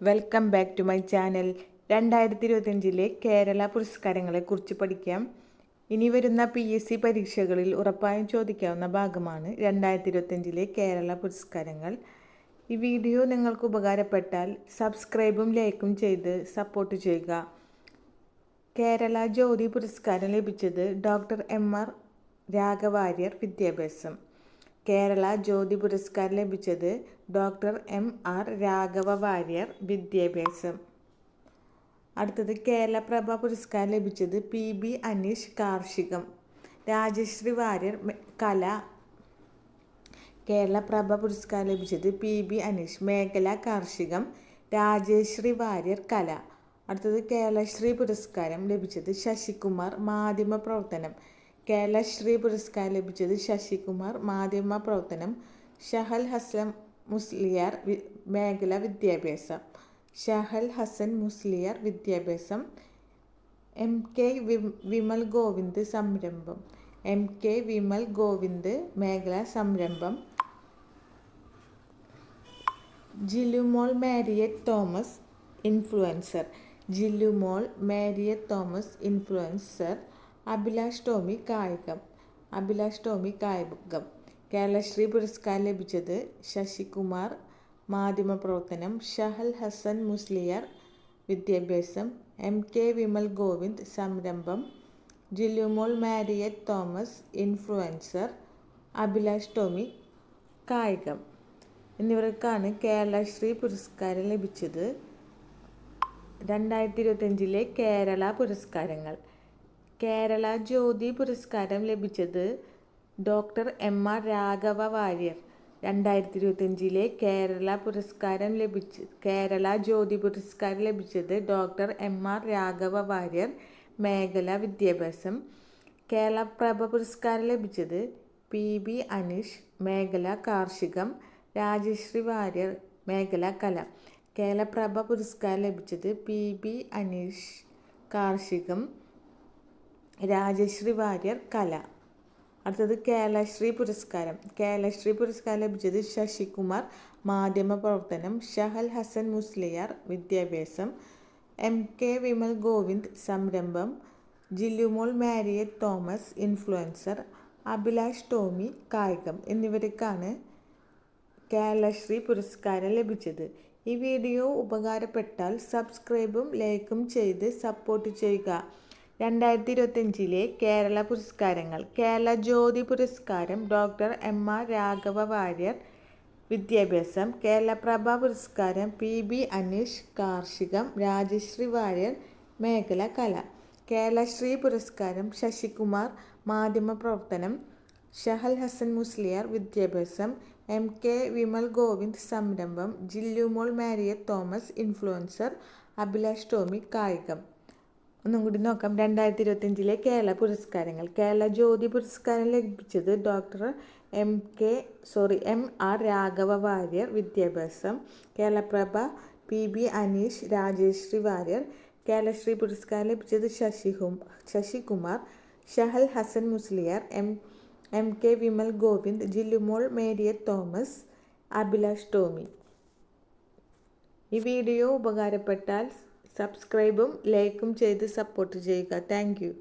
Welcome back to my channel. 2025 Kerala പുരസ്കാരങ്ങളെക്കുറിച്ച് പഠിക്കാം. ഇനി വരുന്ന PSC പരീക്ഷകളിൽ ഉറപ്പായും ചോദിക്കാവുന്ന ഭാഗമാണ് 2025 കേരള പുരസ്കാരങ്ങൾ. ഈ വീഡിയോ നിങ്ങൾക്ക് ഉപകാരപ്പെട്ടാൽ സബ്സ്ക്രൈബും ലൈക്കും ചെയ്ത് സപ്പോർട്ട് ചെയ്യുക. കേരള ജ്യോതി പുരസ്കാരം ലഭിച്ചത് ഡോക്ടർ MR രാഘവാര്യർ, വിദ്യാഭ്യാസം. കേരള ജ്യോതി പുരസ്കാരം ലഭിച്ചത് ഡോക്ടർ MR രാഘവ വാര്യർ, വിദ്യാഭ്യാസം. അടുത്തത് കേരളപ്രഭ പുരസ്കാരം ലഭിച്ചത് PB അനീഷ്, കാർഷികം. രാജശ്രീ വാര്യർ, കല. കേരളപ്രഭ പുരസ്കാരം ലഭിച്ചത് PB അനീഷ്, മേഖല കാർഷികം. രാജശ്രീ വാര്യർ, കല. അടുത്തത് കേരളശ്രീ പുരസ്കാരം ലഭിച്ചത് ശശികുമാർ, മാധ്യമ പ്രവർത്തനം. കേരളശ്രീ പുരസ്കാരം ലഭിച്ചത് ശശികുമാർ, മാധ്യമ പ്രവർത്തനം. ഷഹൽ ഹസൻ മുസ്ലിയാർ, മേഖല വിദ്യാഭ്യാസം. ഷഹൽ ഹസൻ മുസ്ലിയാർ, വിദ്യാഭ്യാസം. MK വിമൽ ഗോവിന്ദ്, സംരംഭം. MK വിമൽ ഗോവിന്ദ്, മേഖല സംരംഭം. ജിലുമോൾ മാരിയറ്റ് തോമസ്, ഇൻഫ്ലുവൻസർ. ജിലുമോൾ മാരിയറ്റ് തോമസ്, ഇൻഫ്ലുവൻസർ. അഭിലാഷ് ടോമി, കായികം. അഭിലാഷ് ടോമി, കായികം. കേരളശ്രീ പുരസ്കാരം ലഭിച്ചത് ശശികുമാർ, മാധ്യമപ്രവർത്തനം. ഷഹൽ ഹസൻ മുസ്ലിയാർ, വിദ്യാഭ്യാസം. MK വിമൽ ഗോവിന്ദ്, സംരംഭം. ജിലുമോൾ മാരിയറ്റ് തോമസ്, ഇൻഫ്ലുവൻസർ. അഭിലാഷ് ടോമി, കായികം. എന്നിവർക്കാണ് കേരളശ്രീ പുരസ്കാരം ലഭിച്ചത്. 2025 കേരള പുരസ്കാരങ്ങൾ. കേരള ജ്യോതി പുരസ്കാരം ലഭിച്ചത് ഡോക്ടർ MR രാഘവ വാര്യർ. 2025 കേരള ജ്യോതി പുരസ്കാരം ലഭിച്ചത് ഡോക്ടർ MR രാഘവ വാര്യർ, മേഖല വിദ്യാഭ്യാസം. കേരളപ്രഭ പുരസ്കാരം ലഭിച്ചത് PB അനീഷ്, മേഖല കാർഷികം. രാജശ്രീ വാര്യർ, മേഖല കല. കേരളപ്രഭ പുരസ്കാരം ലഭിച്ചത് PB അനീഷ്, കാർഷികം. രാജശ്രീ വാര്യർ, കല. അടുത്തത് കേരളശ്രീ പുരസ്കാരം. കേരളശ്രീ പുരസ്കാരം ലഭിച്ചത് ശശികുമാർ, മാധ്യമ പ്രവർത്തനം. ഷഹൽ ഹസൻ മുസ്ലിയാർ, വിദ്യാഭ്യാസം. MK വിമൽ ഗോവിന്ദ്, സംരംഭം. ജിലുമോൾ മാരിയറ്റ് തോമസ്, ഇൻഫ്ലുവൻസർ. അഭിലാഷ് ടോമി, കായികം. എന്നിവർക്കാണ് കേരളശ്രീ പുരസ്കാരം ലഭിച്ചത്. ഈ വീഡിയോ ഉപകാരപ്പെട്ടാൽ സബ്സ്ക്രൈബും ലൈക്കും ചെയ്ത് സപ്പോർട്ട് ചെയ്യുക. 2025 കേരള പുരസ്കാരങ്ങൾ. കേരള ജ്യോതി പുരസ്കാരം ഡോക്ടർ MR രാഘവ വാര്യർ, വിദ്യാഭ്യാസം. കേരളപ്രഭ പുരസ്കാരം PB അനീഷ്, കാർഷികം. രാജശ്രീ വാര്യർ, മേഖല കല. കേരളശ്രീ പുരസ്കാരം ശശികുമാർ, മാധ്യമ പ്രവർത്തനം. ഷഹൽ ഹസൻ മുസ്ലിയാർ, വിദ്യാഭ്യാസം. MK വിമൽ ഗോവിന്ദ്, സംരംഭം. ജിലുമോൾ മാരിയറ്റ് തോമസ്, ഇൻഫ്ലുവൻസർ. അഭിലാഷ് ടോമി, കായികം. ഒന്നും കൂടി നോക്കാം. 2025 കേരള പുരസ്കാരങ്ങൾ. കേരള ജ്യോതി പുരസ്കാരം ലഭിച്ചത് ഡോക്ടർ MR രാഘവ വാര്യർ, വിദ്യാഭ്യാസം. കേരളപ്രഭ PB അനീഷ്, രാജശ്രീ വാര്യർ. കേരളശ്രീ പുരസ്കാരം ലഭിച്ചത് ശശികുമാർ. ഷഹൽ ഹസൻ മുസ്ലിയാർ, MK വിമൽ ഗോവിന്ദ്. ജിലുമോൾ മാരിയറ്റ് തോമസ്, അഭിലാഷ് ടോമി. ഈ വീഡിയോ ഉപകാരപ്പെട്ടാൽ സബ്സ്ക്രൈബും ലൈക്കും ചെയ്ത് സപ്പോർട്ട് ചെയ്യുക. Thank U.